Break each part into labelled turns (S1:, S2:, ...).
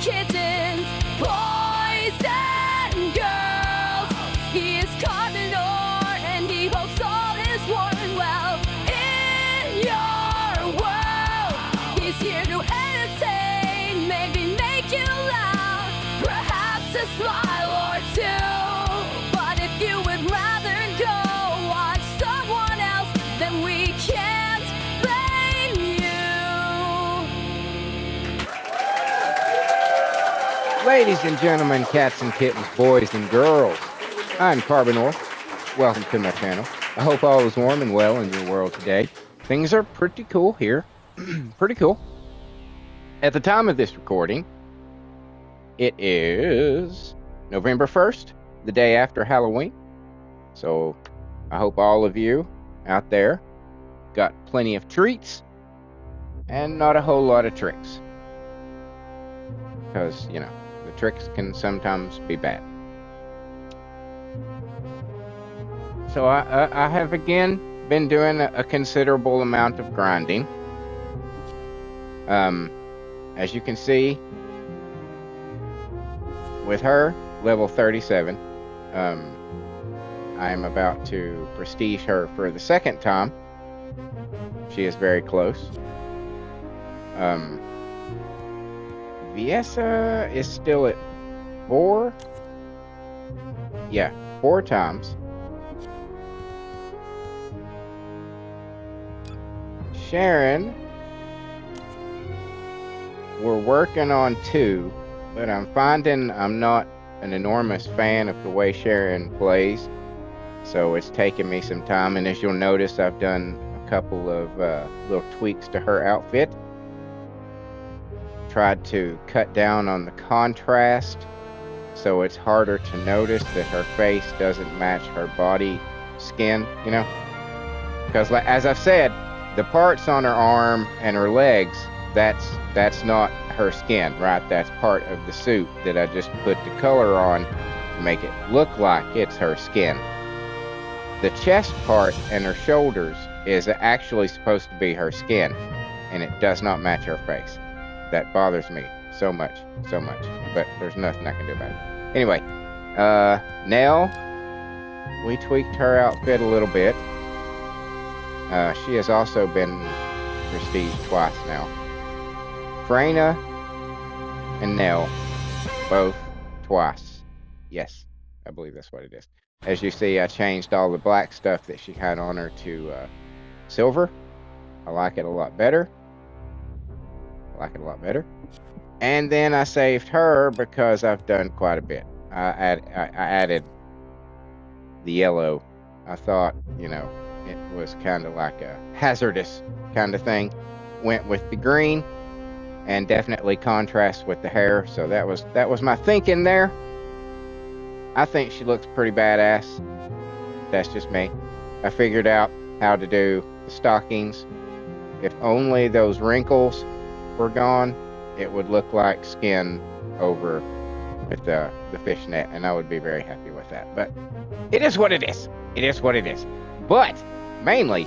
S1: kittens, boys and girls. He is carnivore and he hopes all is warm and well in your world. He's here to entertain, maybe make you laugh, perhaps a smile or two. But if you would rather go watch someone else, then we can't blame you.
S2: Ladies and gentlemen, cats and kittens, boys and girls, I'm Carbonor. Welcome to my channel. I hope all is warm and well in your world today. Things are pretty cool here. Pretty cool. At the time of this recording, it is November 1st, the day after Halloween. So I hope all of you out there got plenty of treats and not a whole lot of tricks. Because, you know, the tricks can sometimes be bad. So I have again been doing a considerable amount of grinding. As you can see, with her, level 37, I am about to prestige her for the second time. She is very close. Viesa is still at 4. Yeah, 4 times. Sharon, we're working on 2, but I'm finding I'm not an enormous fan of the way Sharon plays, so it's taken me some time. And as you'll notice, I've done a couple of little tweaks to her outfit. Tried to cut down on the contrast so it's harder to notice that her face doesn't match her body skin, you know, because as I've said, the parts on her arm and her legs, that's not her skin, right? That's part of the suit that I just put the color on to make it look like it's her skin. The chest part and her shoulders is actually supposed to be her skin, and it does not match her face. That bothers me so much, but there's nothing I can do about it. Anyway, Nell, we tweaked her outfit a little bit. She has also been prestiged twice now. Serena and Nell, both twice. Yes, I believe that's what it is. As you see, I changed all the black stuff that she had on her to silver. I like it a lot better. And then I saved her because I've done quite a bit. I added the yellow. I thought, you know, it was kind of like a hazardous kind of thing. Went with the green and definitely contrast with the hair. So that was my thinking there. I think she looks pretty badass. That's just me. I figured out how to do the stockings. If only those wrinkles were gone, it would look like skin over with the fishnet, and I would be very happy with that. But it is what it is. It is what it is. But mainly,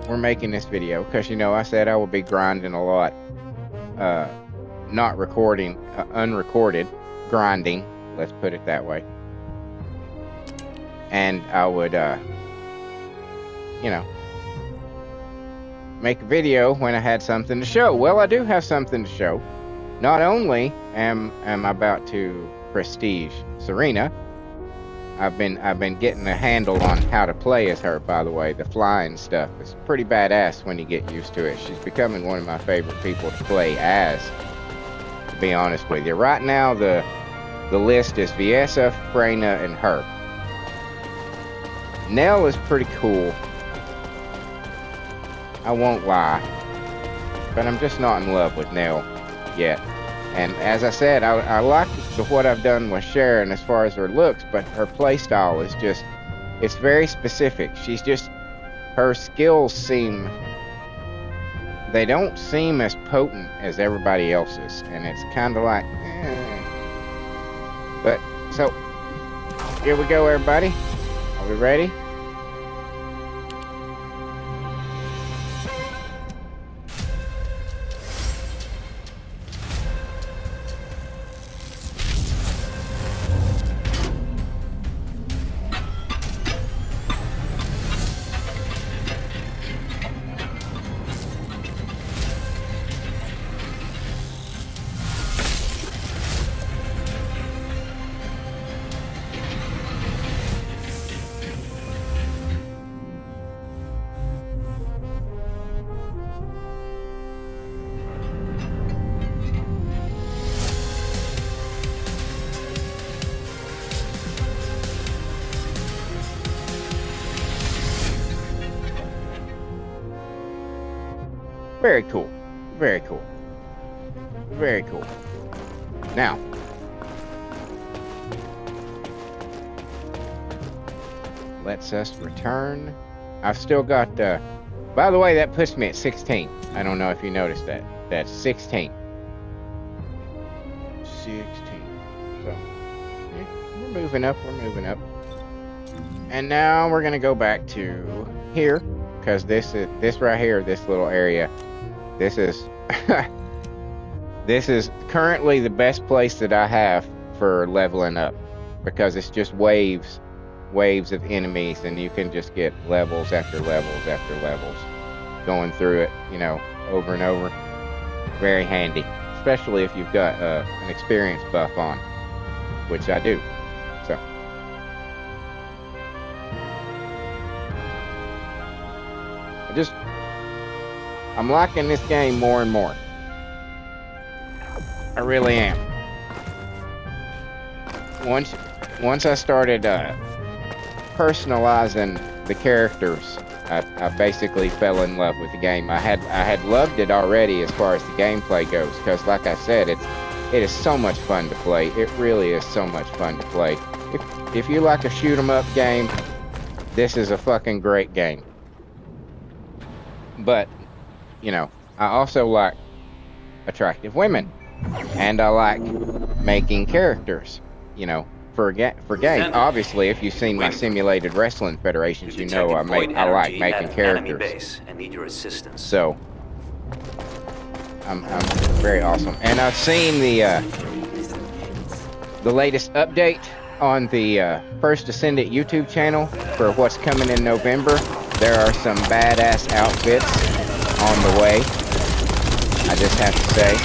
S2: we're making this video because, you know, I said I would be grinding a lot, not recording, unrecorded grinding, let's put it that way. And I would, you know, make a video when I had something to show. Well, I do have something to show. Not only am I about to prestige Serena, I've been getting a handle on how to play as her, by the way. The flying stuff is pretty badass when you get used to it. She's becoming one of my favorite people to play as, to be honest with you. Right now, the list is Viesa, Serena, and her. Nell is pretty cool. I won't lie. But I'm just not in love with Nell yet. And as I said, I like what I've done with Sharon as far as her looks, but her playstyle is just, it's very specific. She's just, her skills seem, they don't seem as potent as everybody else's. And it's kind of like, But, so, here we go, everybody. Are we ready? Very cool. Very cool. Very cool. Now, let's us return. I've still got, by the way, that puts me at 16. I don't know if you noticed that. That's 16. 16. So, yeah, we're moving up, And now we're gonna go back to here, because this right here, this little area, this is this is currently the best place that I have for leveling up, because it's just waves of enemies, and you can just get levels after levels after levels going through it, you know, over and over. Very handy, especially if you've got an experience buff on, which I do. So I'm liking this game more and more. I really am. Once I started personalizing the characters, I basically fell in love with the game. I had loved it already as far as the gameplay goes, because like I said, it is so much fun to play. It really is so much fun to play. If you like a shoot 'em up game, this is a fucking great game. But, you know, I also like attractive women, and I like making characters, you know, for game. Obviously, if you've seen my simulated wrestling federations, you know I like making characters.
S3: And need your assistance.
S2: So I'm very awesome, and I've seen the latest update on the First Descendant YouTube channel for what's coming in November. There are some badass outfits on the way. I just have to say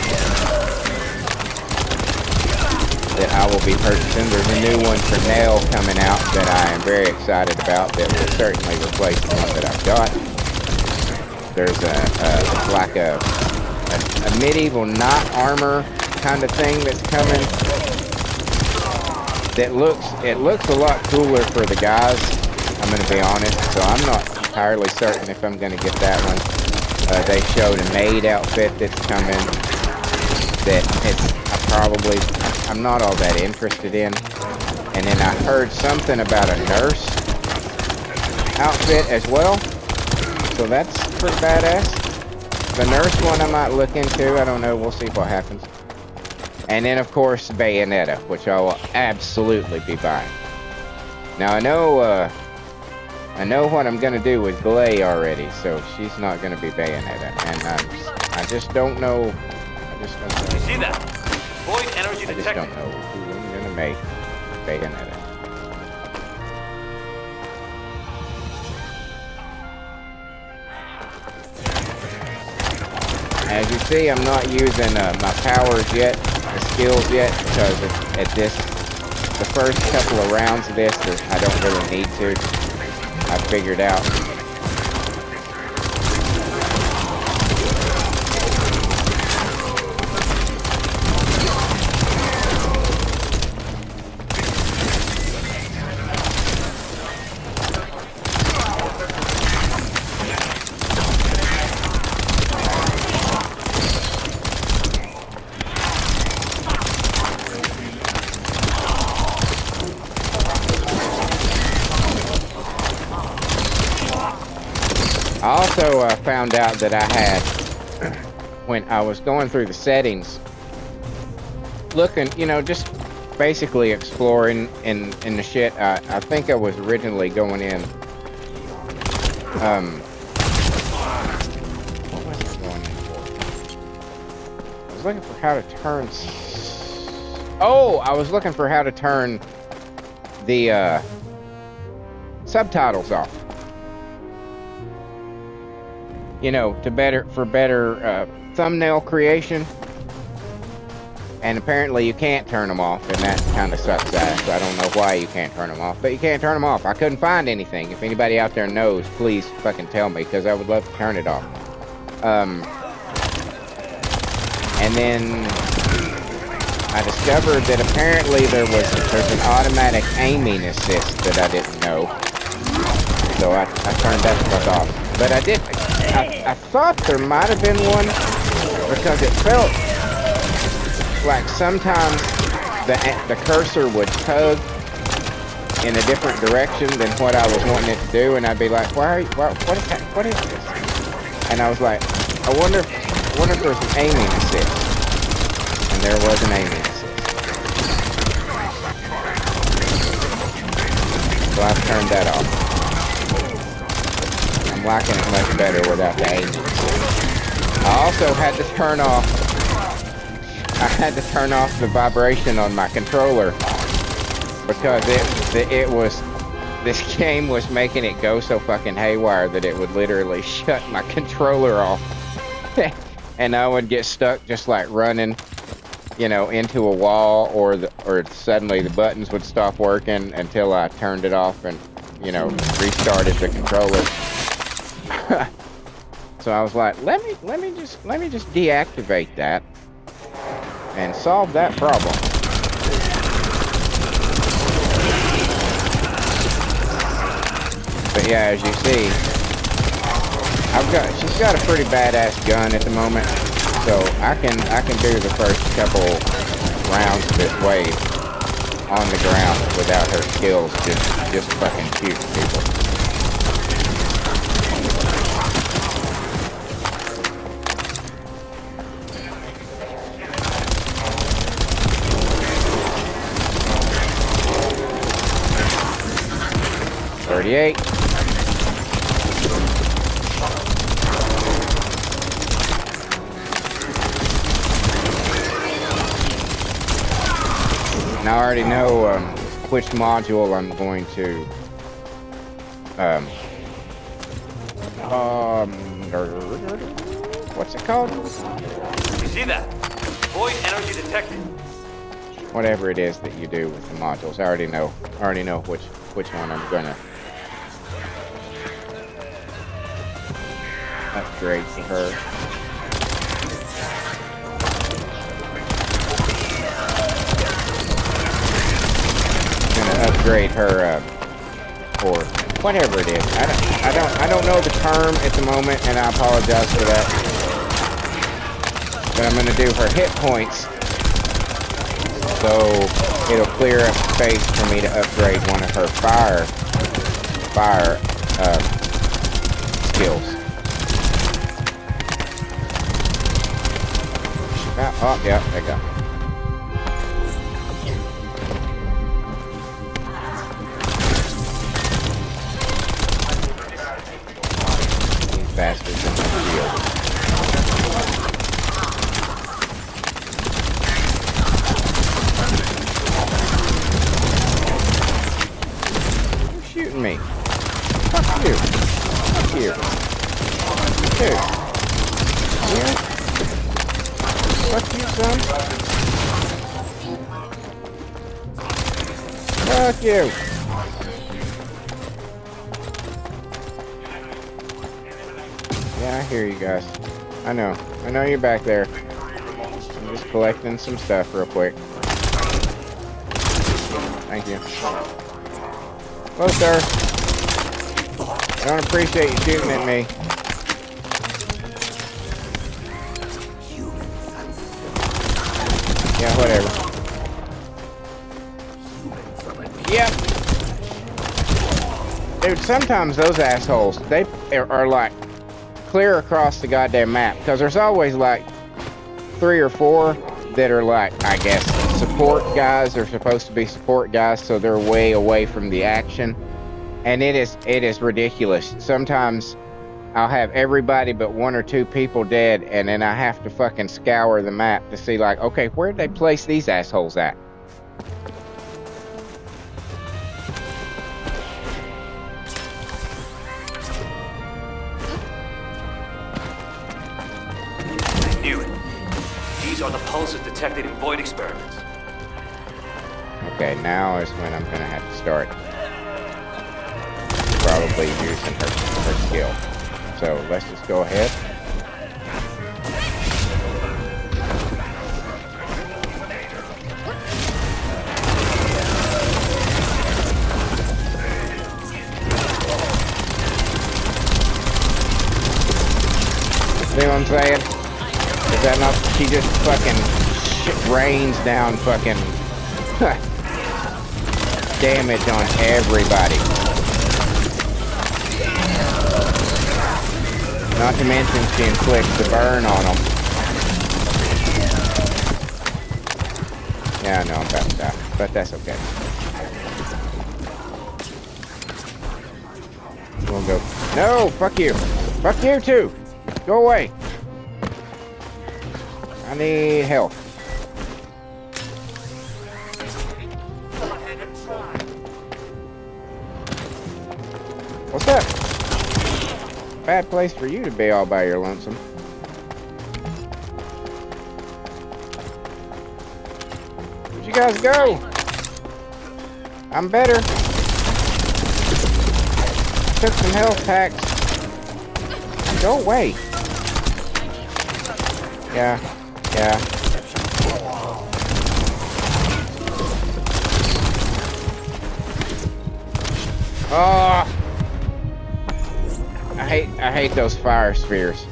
S2: that I will be purchasing. There's a new one for Nail coming out that I am very excited about, that will certainly replace the one that I've got. There's like a medieval knight armor kind of thing that's coming. That looks a lot cooler for the guys, I'm going to be honest, so I'm not entirely certain if I'm going to get that one. They showed a maid outfit that's coming that I'm not all that interested in. And then I heard something about a nurse outfit as well, so that's pretty badass. The nurse one I might look into, I don't know, we'll see what happens. And then of course Bayonetta, which I will absolutely be buying. Now I know what I'm gonna do with Glay already, so she's not gonna be Bayonetta, and I just don't know.
S3: You see that? Void energy
S2: I just
S3: detected.
S2: don't know who I'm gonna make Bayonetta. As you see, I'm not using my powers yet, the skills yet, because the first couple of rounds of this, I don't really need to. I figured out. I also found out that I had, when I was going through the settings, looking, you know, just basically exploring in the shit. I think I was originally going in, what was I going in for? I was looking for how to turn, I was looking for how to turn the subtitles off. You know, for better thumbnail creation. And apparently you can't turn them off, and that kind of sucks ass. I don't know why you can't turn them off, but you can't turn them off. I couldn't find anything. If anybody out there knows, please fucking tell me, because I would love to turn it off. And then I discovered that apparently there's an automatic aiming assist that I didn't know. So I turned that stuff off. But I did. I thought there might have been one because it felt like sometimes the cursor would tug in a different direction than what I was wanting it to do, and I'd be like, what is this? And I was like, I wonder if there's an aiming assist. And there was an aiming assist. So I've turned that off. I'm liking it much better without the aiming assist. I also had to turn off the vibration on my controller because this game was making it go so fucking haywire that it would literally shut my controller off. And I would get stuck just like running, into a wall, or suddenly the buttons would stop working until I turned it off and, restarted the controller. So I was like, let me just deactivate that and solve that problem. But yeah, as you see, she's got a pretty badass gun at the moment, so I can do the first couple rounds this way on the ground without her skills, just fucking shooting people. .38. And I already know which module I'm going to what's it called?
S3: You see that? Void energy detected.
S2: Whatever it is that you do with the modules, I already know which one I'm gonna upgrade for her. Upgrade her or whatever it is. I don't know the term at the moment, and I apologize for that. But I'm gonna do her hit points, so it'll clear up space for me to upgrade one of her fire skills. Oh yeah, there you go. Bastards in the field. You're shooting me. Fuck you. Fuck you. Dude. Yeah. Fuck you, son. Fuck you. Yeah, I hear you guys. I know you're back there. I'm just collecting some stuff real quick. Thank you. Hello, sir. I don't appreciate you shooting at me. Yeah, whatever. Yep. Dude, sometimes those assholes, they are like clear across the goddamn map, because there's always like 3 or 4 that are like, I guess, support guys. They're supposed to be support guys, so they're way away from the action, and it is ridiculous. Sometimes I'll have everybody but 1 or 2 people dead, and then I have to fucking scour the map to see like, okay, where'd they place these assholes at?
S3: These are the pulses detected in void experiments.
S2: Okay, now is when I'm gonna have to start probably using her skill. So let's just go ahead. See what I'm saying? Is that not? She just fucking rains down fucking damage on everybody. Not to mention she inflicts the burn on them. Yeah, I know I'm about to die, but that's okay. We'll go. No, fuck you. Fuck you too. Go away. I need help. What's up? Bad place for you to be all by your lonesome. Where'd you guys go? I'm better. Took some health packs. Go away. Yeah. Oh, I hate those fire spheres.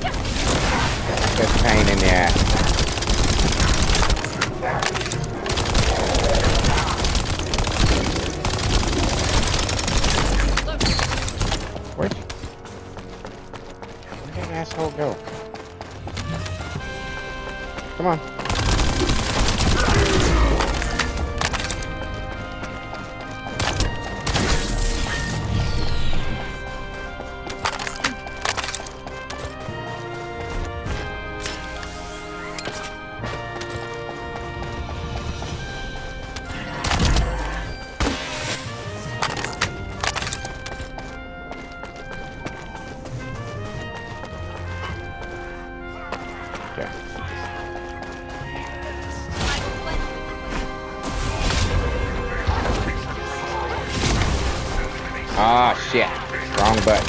S2: That's a pain in the ass. Where'd that asshole go? Come on. Ah, shit. Wrong button.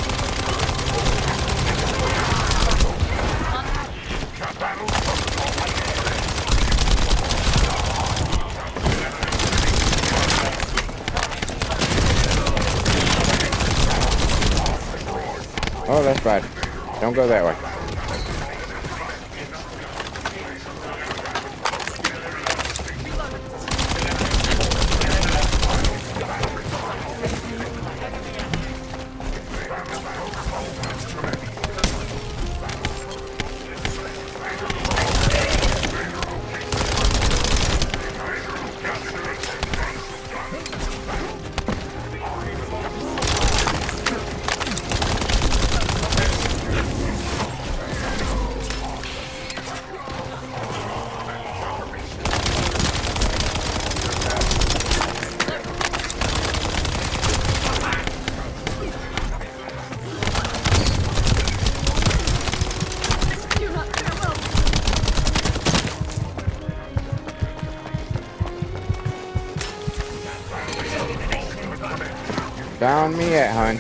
S2: Oh, that's bad. Don't go that way. Down me at, hun.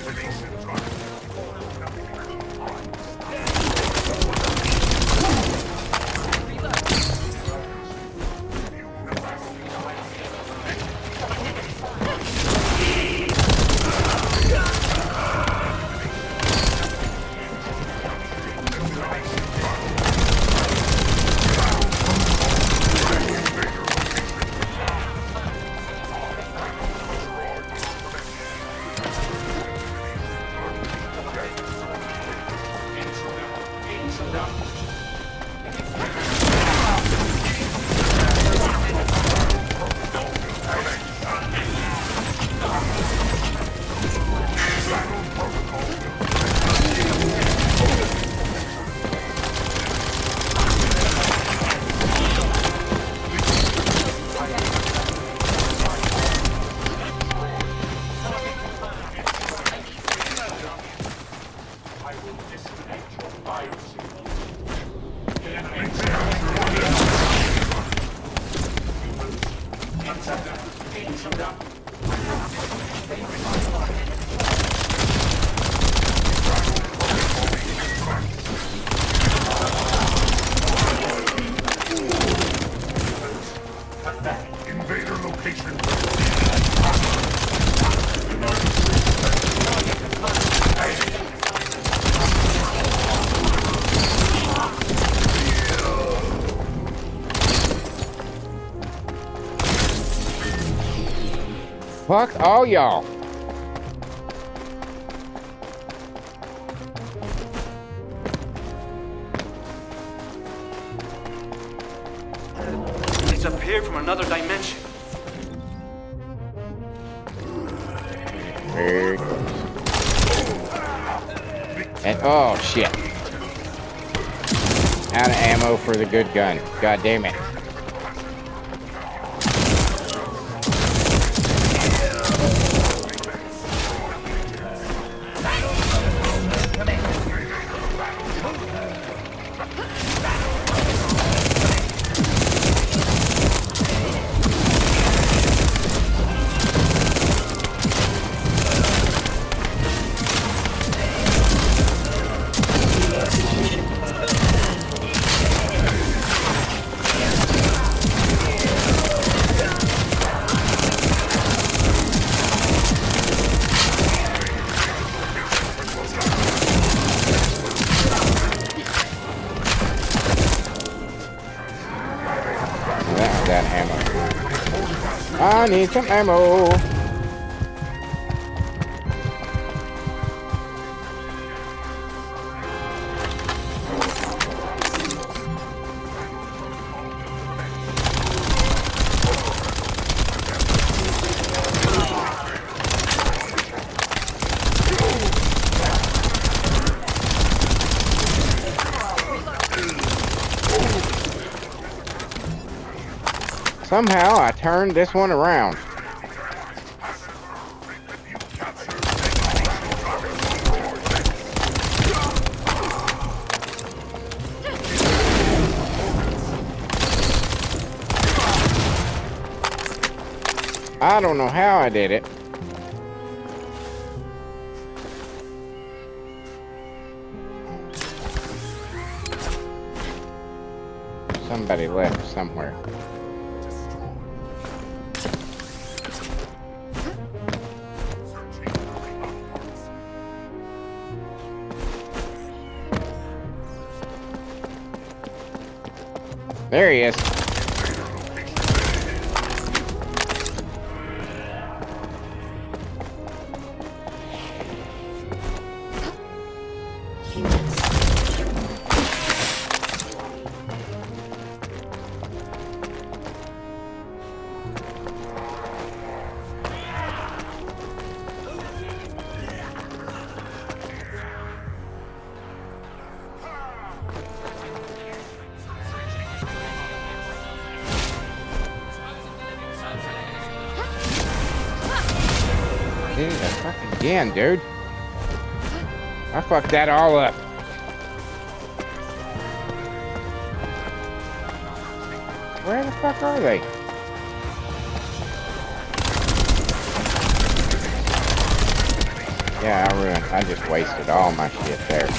S2: Fuck all y'all.
S3: It's appeared from another dimension.
S2: Very close. And oh shit. Out of ammo for the good gun. God damn it. That ammo. I need some ammo. Somehow I turned this one around. I don't know how I did it. Somebody left somewhere. There he is. Again, dude. I fucked that all up. Where the fuck are they? Yeah, I ruined. I just wasted all my shit there.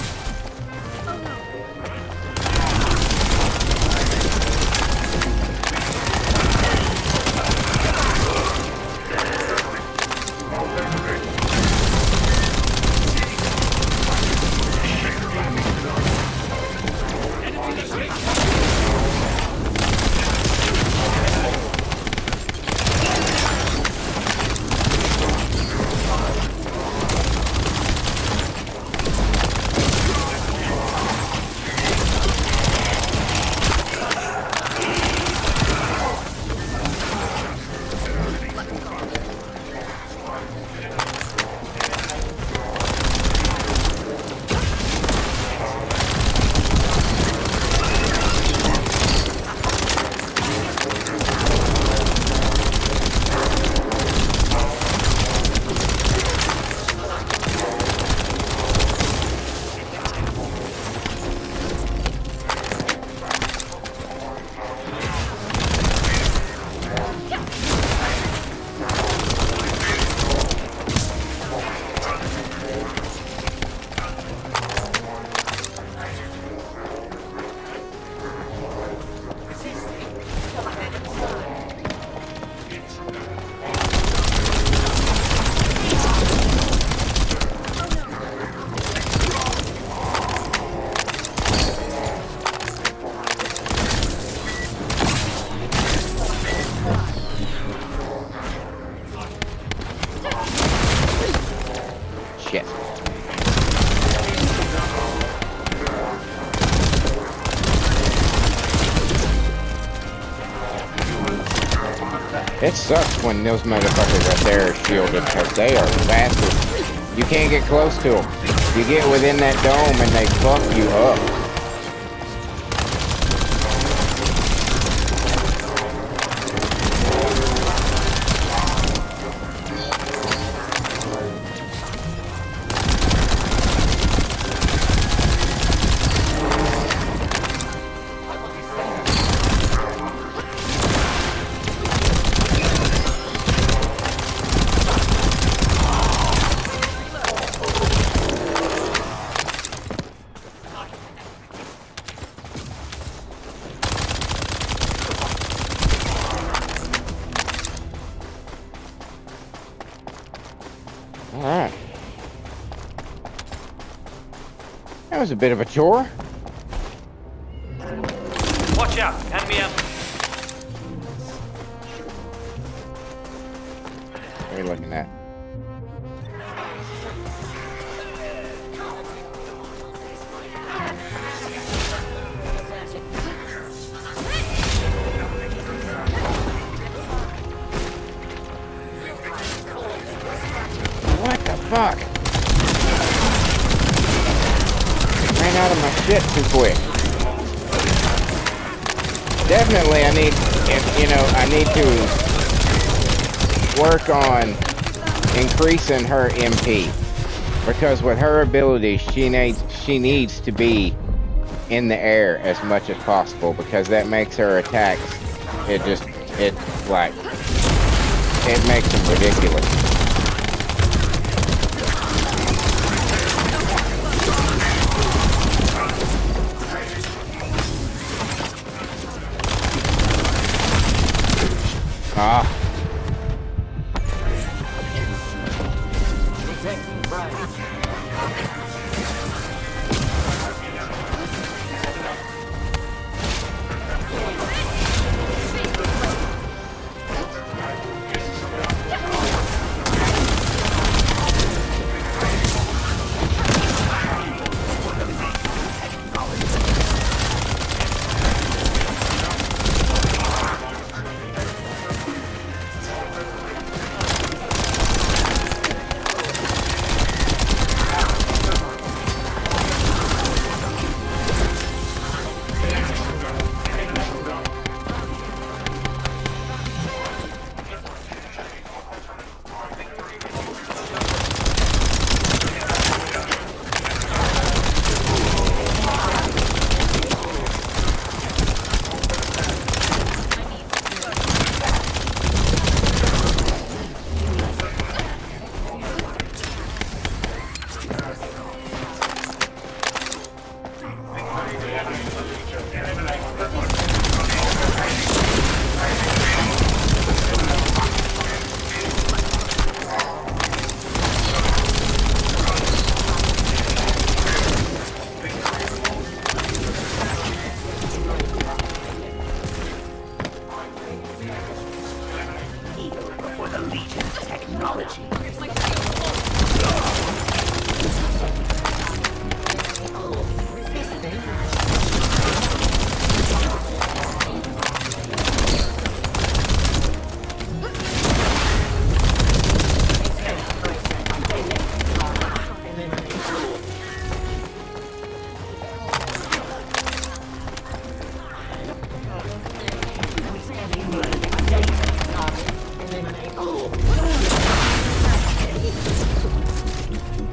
S2: It sucks when those motherfuckers right there are shielded because they are fast. You can't get close to them. You get within that dome and they fuck you up. Alright. That was a bit of a chore.
S3: Watch out. Hand me up.
S2: What are you looking at? What the fuck? Ran out of my shit too quick. Definitely I need, I need to work on increasing her MP. Because with her ability, she needs to be in the air as much as possible because that makes her attacks, it makes them ridiculous. Ah.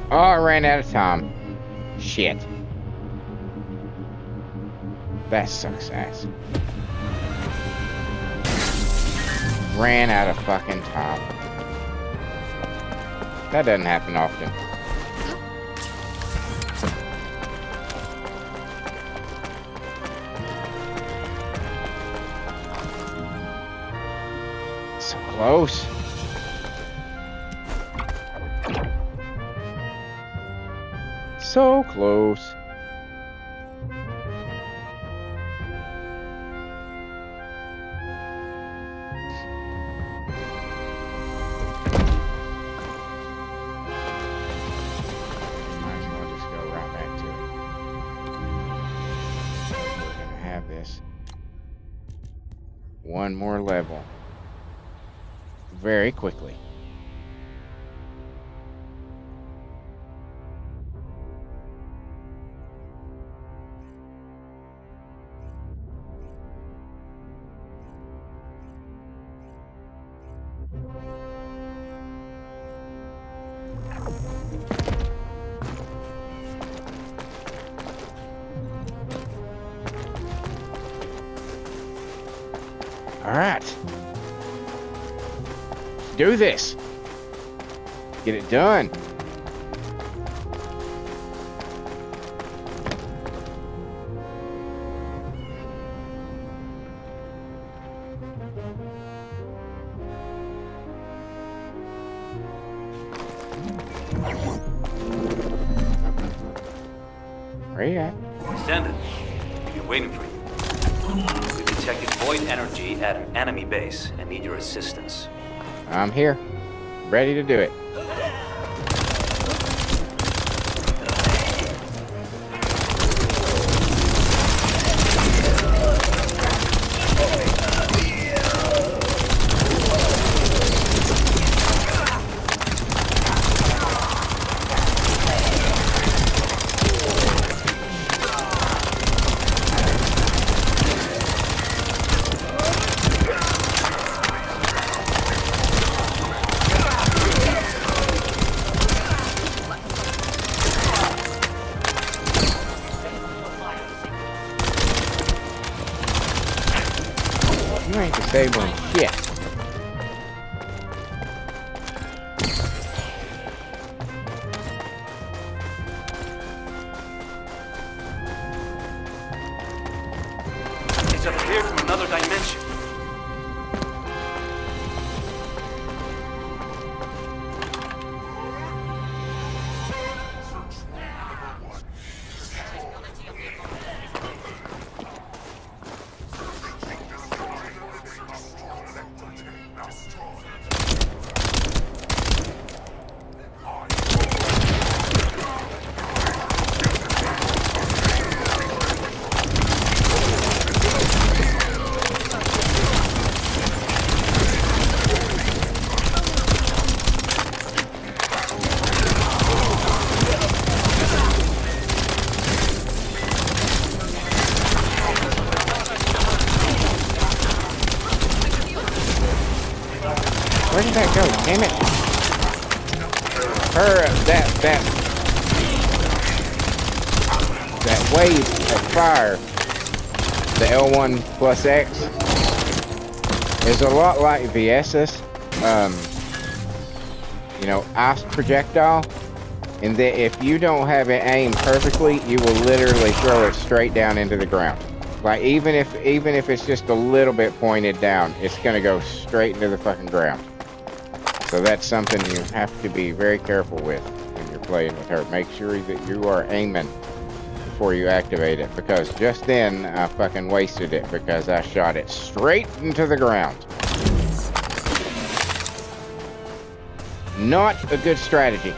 S2: Oh, I ran out of time. Shit. That sucks ass. Ran out of fucking time. That doesn't happen often. So close. So close. Might as well just go right back to it. We're gonna have this one more level. very quickly. All right. Do this. Get it done. Where you at?
S3: Descendant, we've been waiting for you. We detected void energy at an enemy base and need your assistance.
S2: I'm here. Ready to do it. You ain't disabling shit.
S3: It's appeared from another dimension.
S2: Where did that go? Damn it! That wave of fire, the L1 plus X, is a lot like Viesa's, ice projectile, in that if you don't have it aimed perfectly, you will literally throw it straight down into the ground. Like even if it's just a little bit pointed down, it's gonna go straight into the fucking ground. So that's something you have to be very careful with when you're playing with her. Make sure that you are aiming before you activate it, because just then I fucking wasted it because I shot it straight into the ground. Not a good strategy.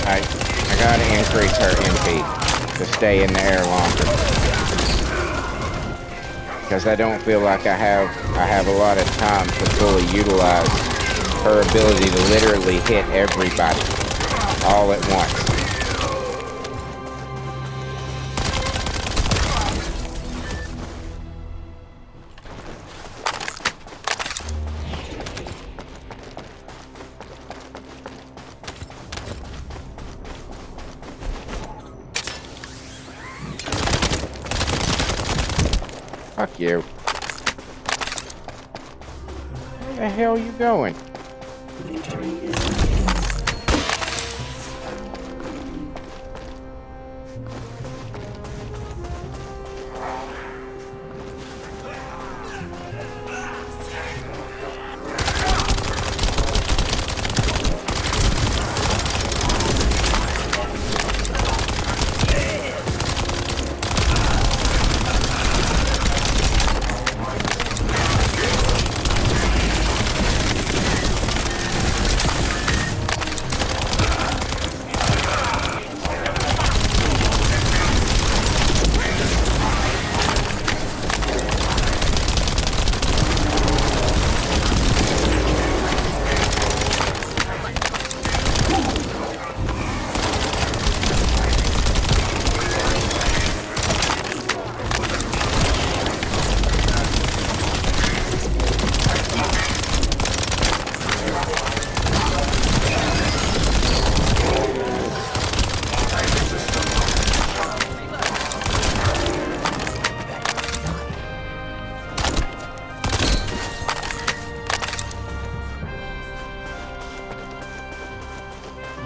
S2: I gotta increase her MP to stay in the air longer, because I don't feel like I have a lot of time to fully utilize her ability to literally hit everybody all at once. Fuck you. Where the hell are you going?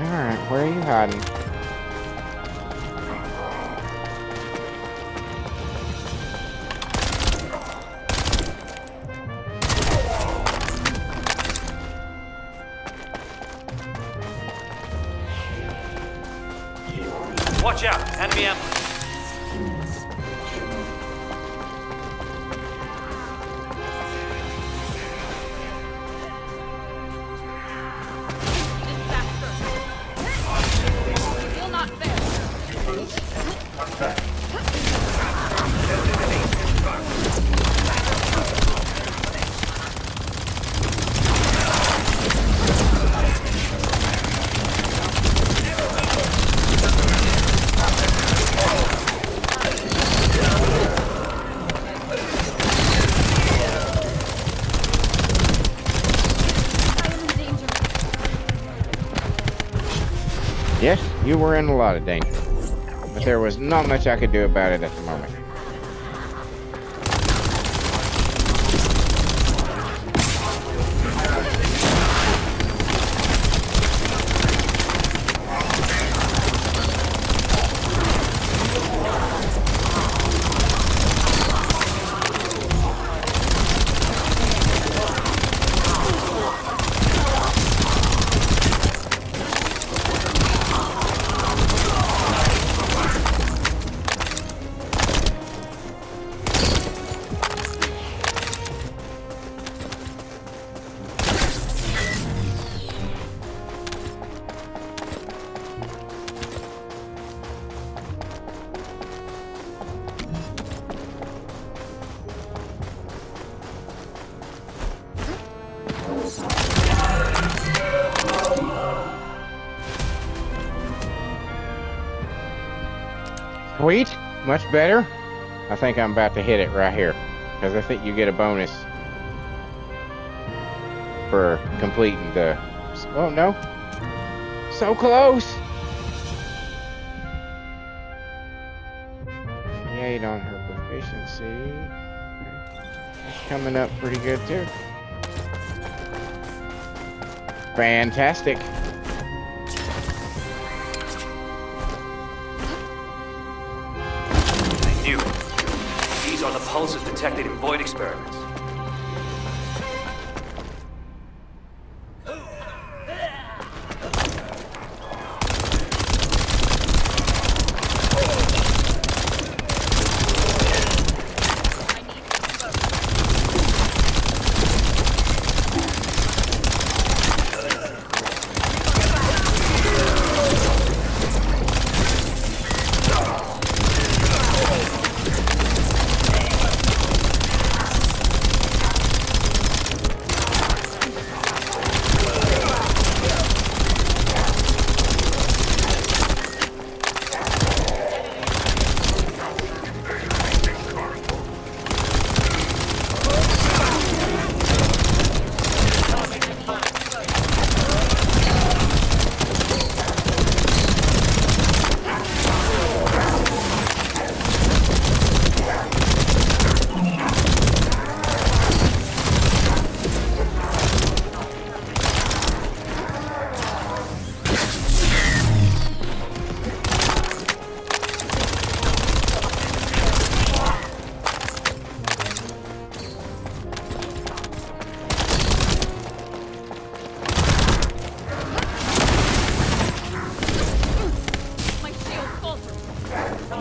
S2: Alright, where are you hiding?
S3: Watch out! Enemy ambush!
S1: Still not fair.
S2: Yes, you were in a lot of danger. But there was not much I could do about it at the moment. Sweet, much better. I think I'm about to hit it right here, because I think you get a bonus for completing the... Oh no, so close. 8 on her proficiency. It's coming up pretty good too. Fantastic.
S3: I knew it. These are the pulses detected in void experiments.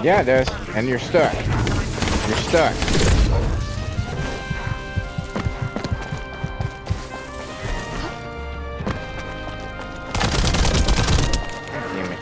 S2: Yeah, it does. And you're stuck. You're stuck. Damn it.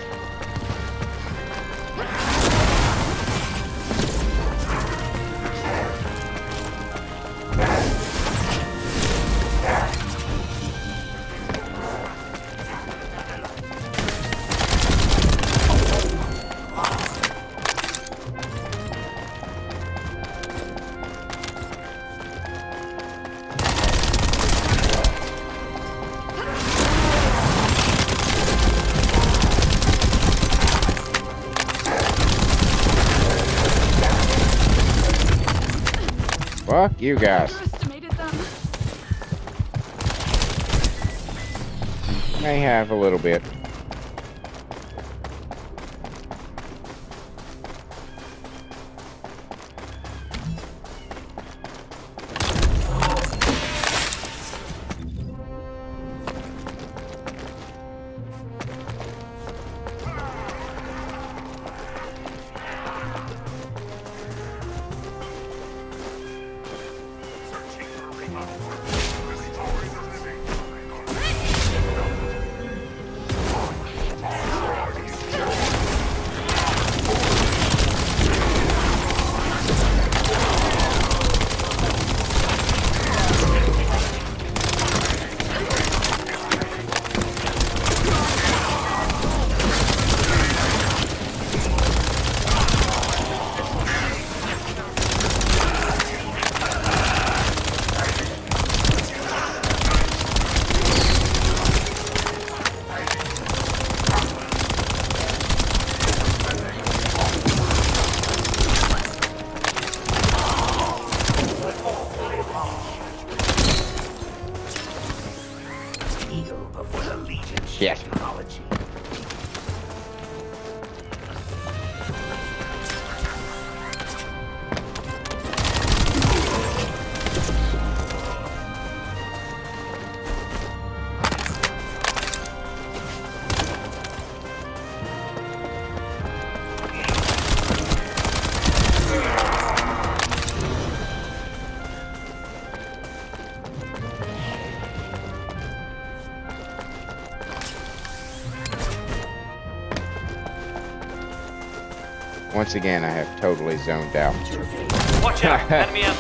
S2: Fuck you guys.
S1: Underestimated them.
S2: May have a little bit. Shit.
S4: Technology.
S2: Once again, I have totally zoned out.
S3: Watch out! Enemy out.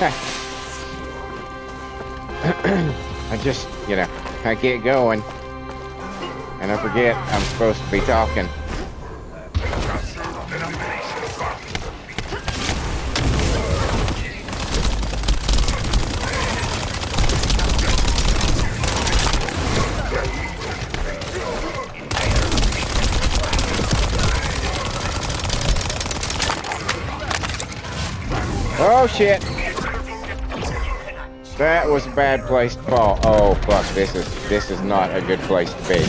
S2: I just, you know, I get going, and I forget I'm supposed to be talking. Oh shit! That was a bad place to fall. Oh fuck! This is not a good place to be.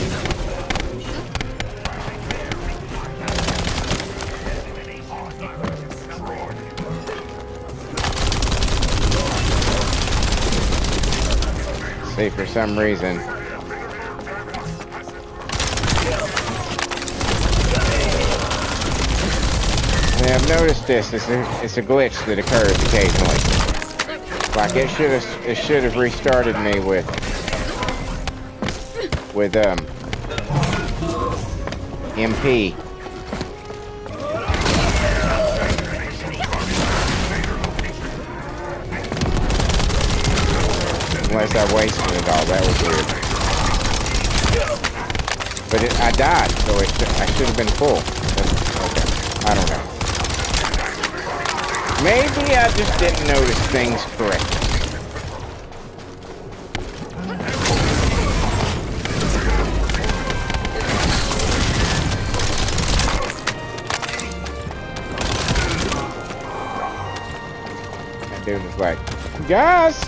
S2: See, for some reason, I've noticed this. It's a glitch that occurs occasionally. Like it should have restarted me with MP. Unless I wasted it all. That was weird. But I died, so I should have been full. Okay. I don't know. Maybe I just didn't notice things correctly. That dude was like, guys!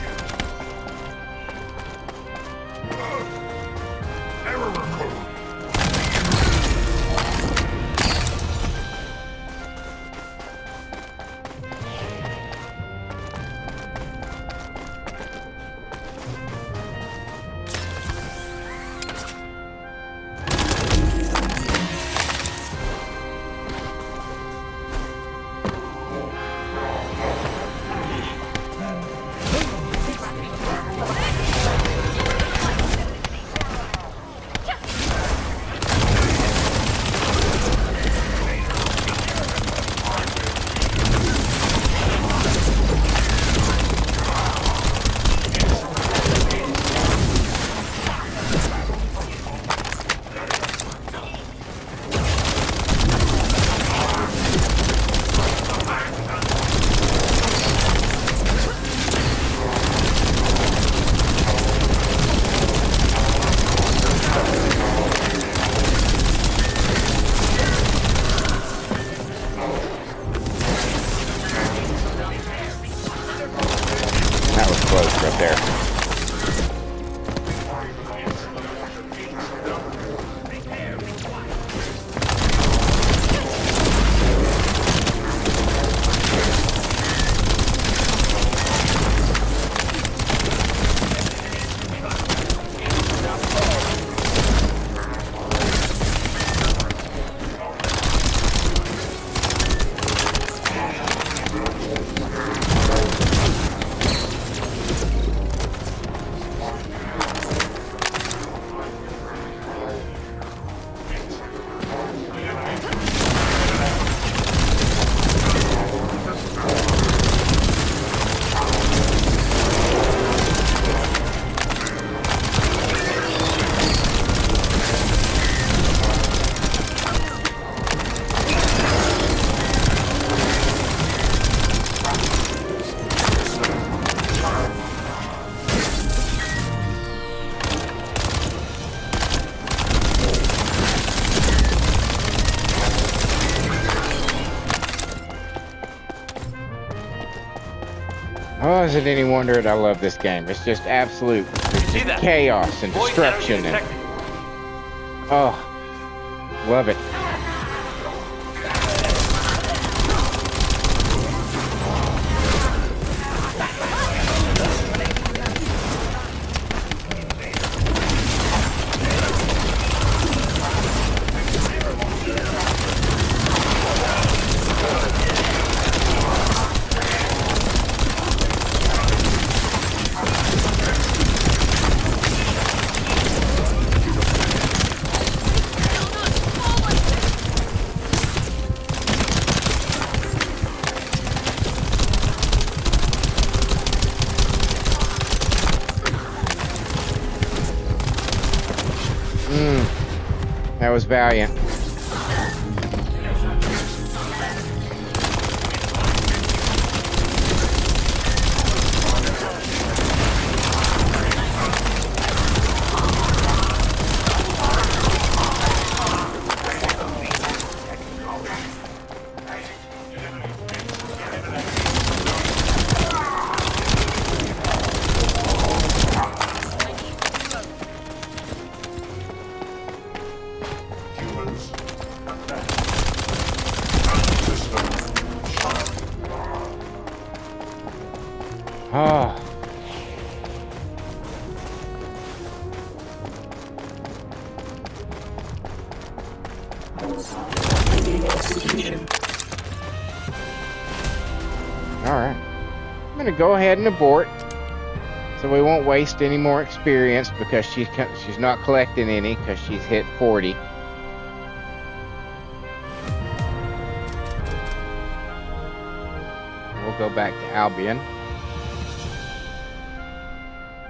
S2: Right there. Oh, is it any wonder that I love this game? It's just absolute, it's just chaos and destruction. And Oh, love it. That was valiant. Oh. Alright. I'm gonna go ahead and abort, so we won't waste any more experience because she's not collecting any because she's hit 40. We'll go back to Albion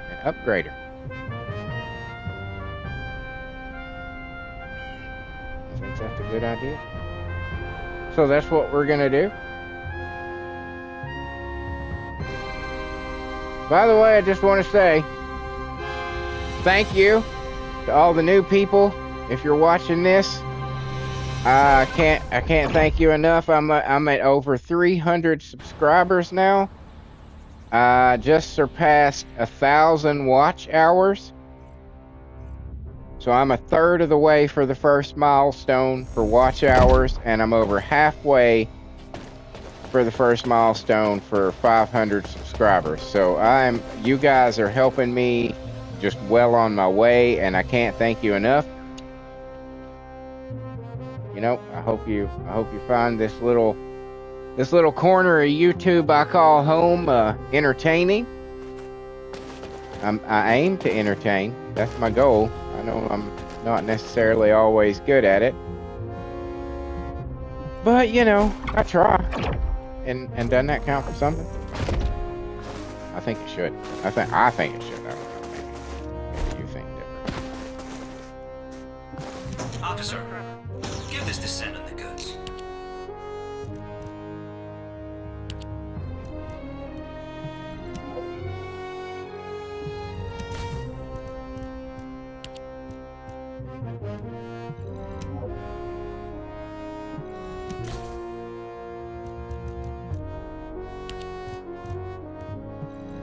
S2: and upgrade her. I think that's a good idea. So that's what we're gonna do. By the way, I just want to say thank you to all the new people. If you're watching this, I can't thank you enough. I'm at over 300 subscribers now. Just surpassed 1,000 watch hours. So I'm a third of the way for the first milestone for watch hours, and I'm over halfway for the first milestone for 500 subscribers. So you guys are helping me just well on my way, and I can't thank you enough. You know, I hope you find this little corner of YouTube I call home entertaining. I aim to entertain. That's my goal. I know I'm not necessarily always good at it, but you know, I try. And doesn't that count for something? I think it should. I think it should. I don't know. Maybe you think different.
S3: Officer, give this descendant the goods.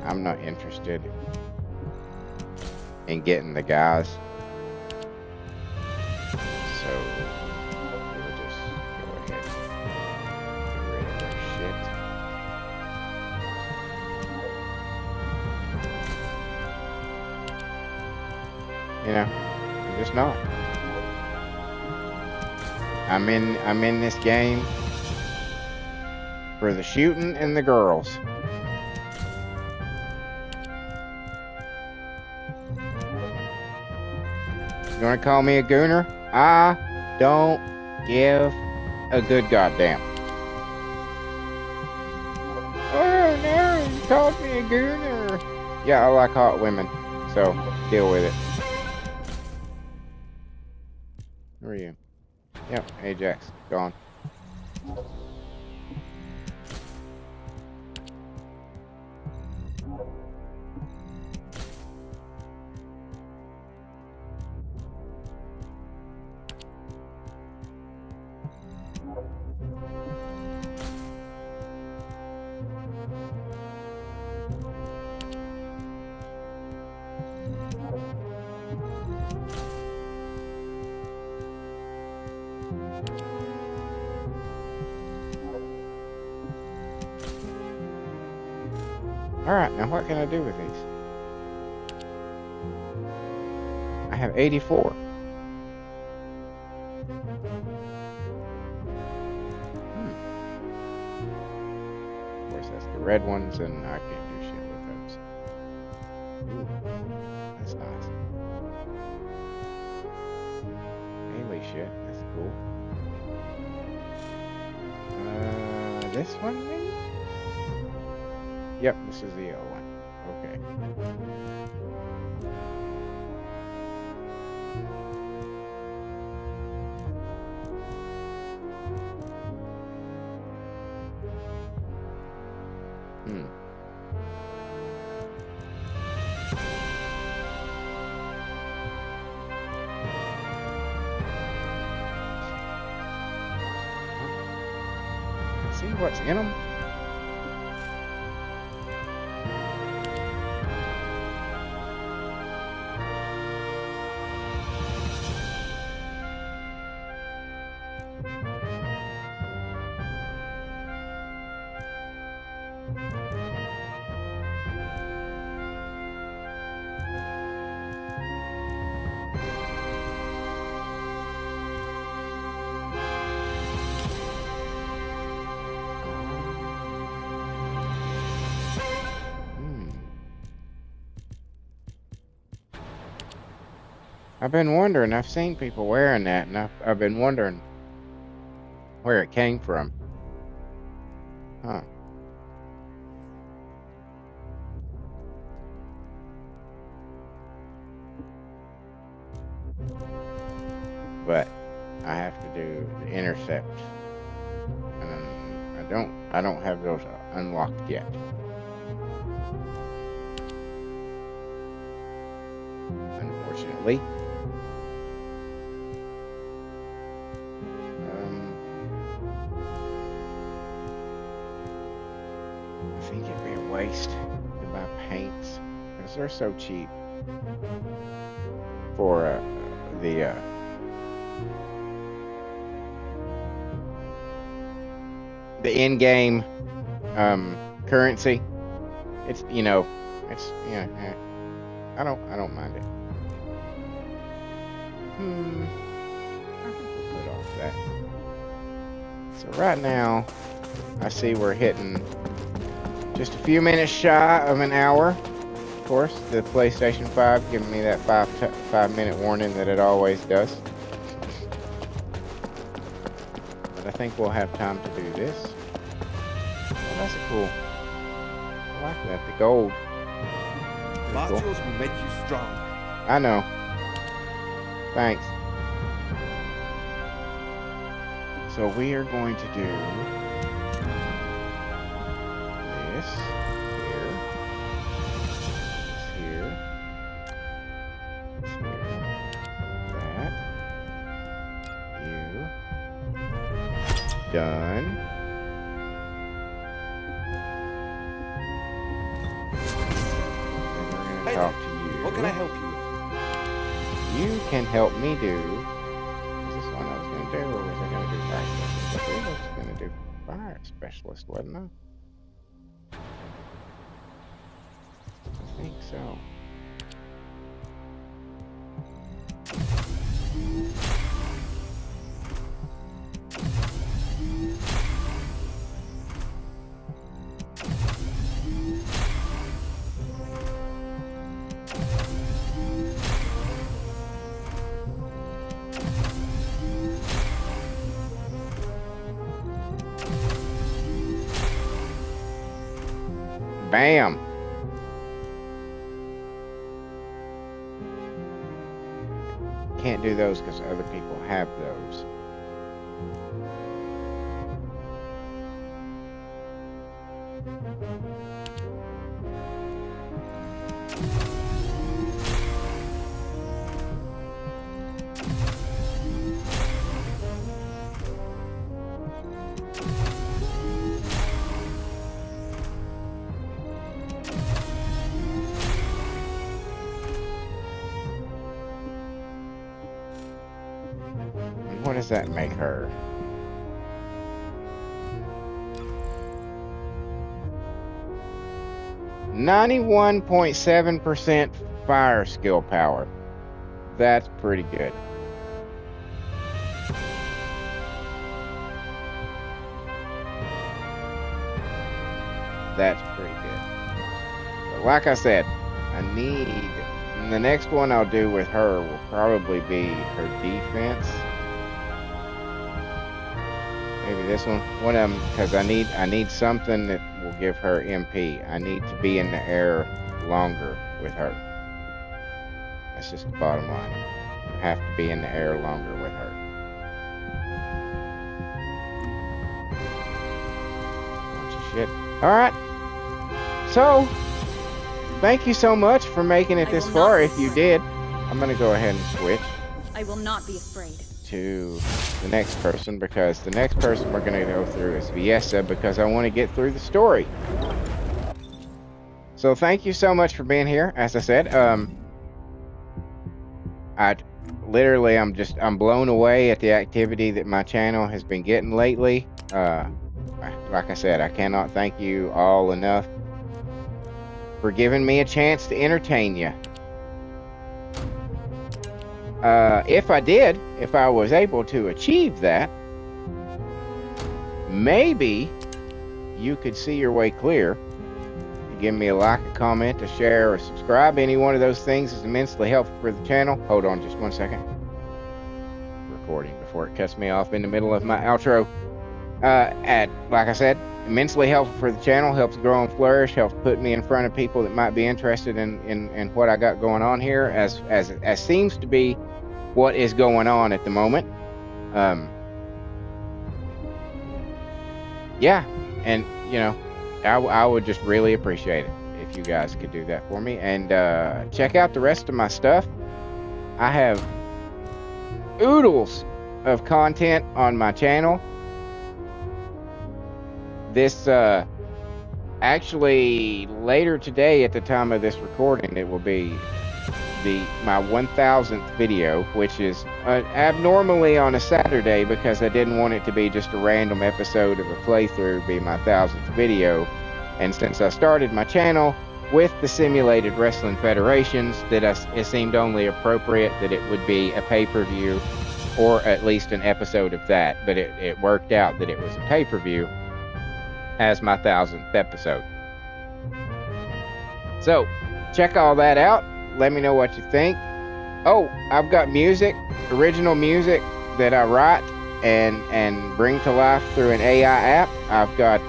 S2: I'm not interested in getting the guys. So we'll just go ahead and get rid of their shit. You know, I'm just not. I'm in this game for the shooting and the girls. You wanna call me a gooner? I don't give a good goddamn. Oh no, you called me a gooner. Yeah, I like hot women, so deal with it. Where are you? Yep, Ajax, gone. Alright, now what can I do with these? I have 84. Of course, that's the red ones, and I can't do shit with those. Ooh, that's nice. Holy shit, that's cool. This one maybe? Yep, this is the yellow one. Okay. See what's in them? I've been wondering, I've seen people wearing that, and I've been wondering where it came from. Huh. But I have to do the intercept. And I don't have those unlocked yet. Unfortunately. I think it'd be a waste to buy paints because they're so cheap for the in-game currency. It's I don't mind it. I think we'll put off that. So right now, I see we're hitting just a few minutes shy of an hour. Of course, the PlayStation 5 giving me that 5-minute warning that it always does. But I think we'll have time to do this. Oh, that's a cool. I like that. The gold.
S4: Modules
S2: Cool.
S4: will make you stronger.
S2: I know. Thanks. So we are going to do this here, this here, that. You. Done. And we're going to
S4: Hey
S2: talk
S4: there.
S2: to you.
S4: What can I help you with?
S2: You can help me do. Is this one I was going to do, or was I going to do fire specialist? I believe I was going to do fire specialist, wasn't I? I think so. Bam! Can't do those because other people have those. What does that make her? 91.7% fire skill power. That's pretty good. That's pretty good. But like I said, the next one I'll do with her will probably be her defense. Maybe this one. One of them, because I need something that will give her MP. I need to be in the air longer with her. That's just the bottom line. I have to be in the air longer with her. Bunch of shit. Alright. So, thank you so much for making it this far. If you did, I'm going to go ahead and switch.
S1: I will not be afraid.
S2: To the next person, because the next person we're going to go through is Viesa, because I want to get through the story. So thank you so much for being here. As I said, I'm blown away at the activity that my channel has been getting lately. Like I said, I cannot thank you all enough for giving me a chance to entertain you. If I was able to achieve that, maybe you could see your way clear. Give me a like, a comment, a share, or subscribe. Any one of those things is immensely helpful for the channel. Hold on just one second. Recording before it cuts me off in the middle of my outro. Like I said, immensely helpful for the channel, helps grow and flourish, helps put me in front of people that might be interested in what I got going on here, as seems to be what is going on at the moment. Yeah, and you know, I would just really appreciate it if you guys could do that for me. And check out the rest of my stuff. I have oodles of content on my channel. This actually later today, at the time of this recording, it will be my 1000th video, which is abnormally on a Saturday, because I didn't want it to be just a random episode of a playthrough be my 1000th video. And since I started my channel with the simulated wrestling federations, that it seemed only appropriate that it would be a pay-per-view, or at least an episode of that. But it worked out that it was a pay-per-view as my 1000th episode. So check all that out. Let me know what you think. Oh, I've got music, original music that I write and bring to life through an AI app. I've got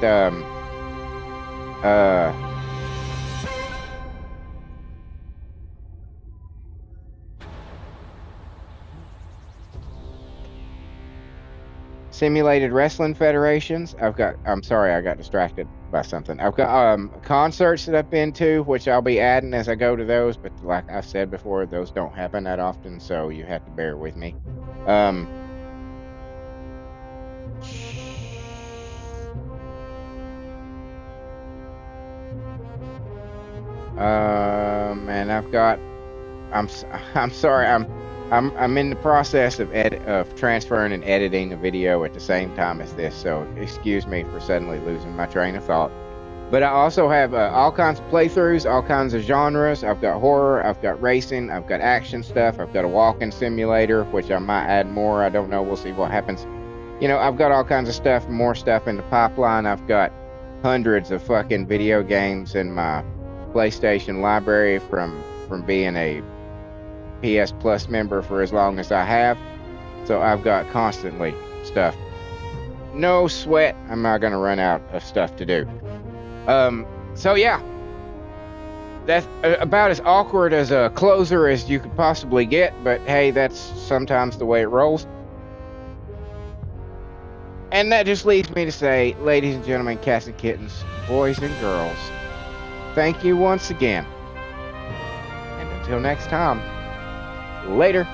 S2: simulated wrestling federations. I'm sorry, I got distracted by something. I've got concerts that I've been to, which I'll be adding as I go to those, but like I've said before, those don't happen that often, so you have to bear with me. And I've got, I'm sorry, I'm in the process of transferring and editing a video at the same time as this, so excuse me for suddenly losing my train of thought. But I also have all kinds of playthroughs, all kinds of genres. I've got horror, I've got racing, I've got action stuff, I've got a walking simulator, which I might add more. I don't know, we'll see what happens. You know, I've got all kinds of stuff, more stuff in the pipeline. I've got hundreds of fucking video games in my PlayStation library from being a PS Plus member for as long as I have. So I've got constantly stuff. No sweat, I'm not gonna run out of stuff to do. So yeah, that's about as awkward as a closer as you could possibly get, but hey, that's sometimes the way it rolls. And that just leads me to say, ladies and gentlemen, cats and kittens, boys and girls, thank you once again. And until next time, later.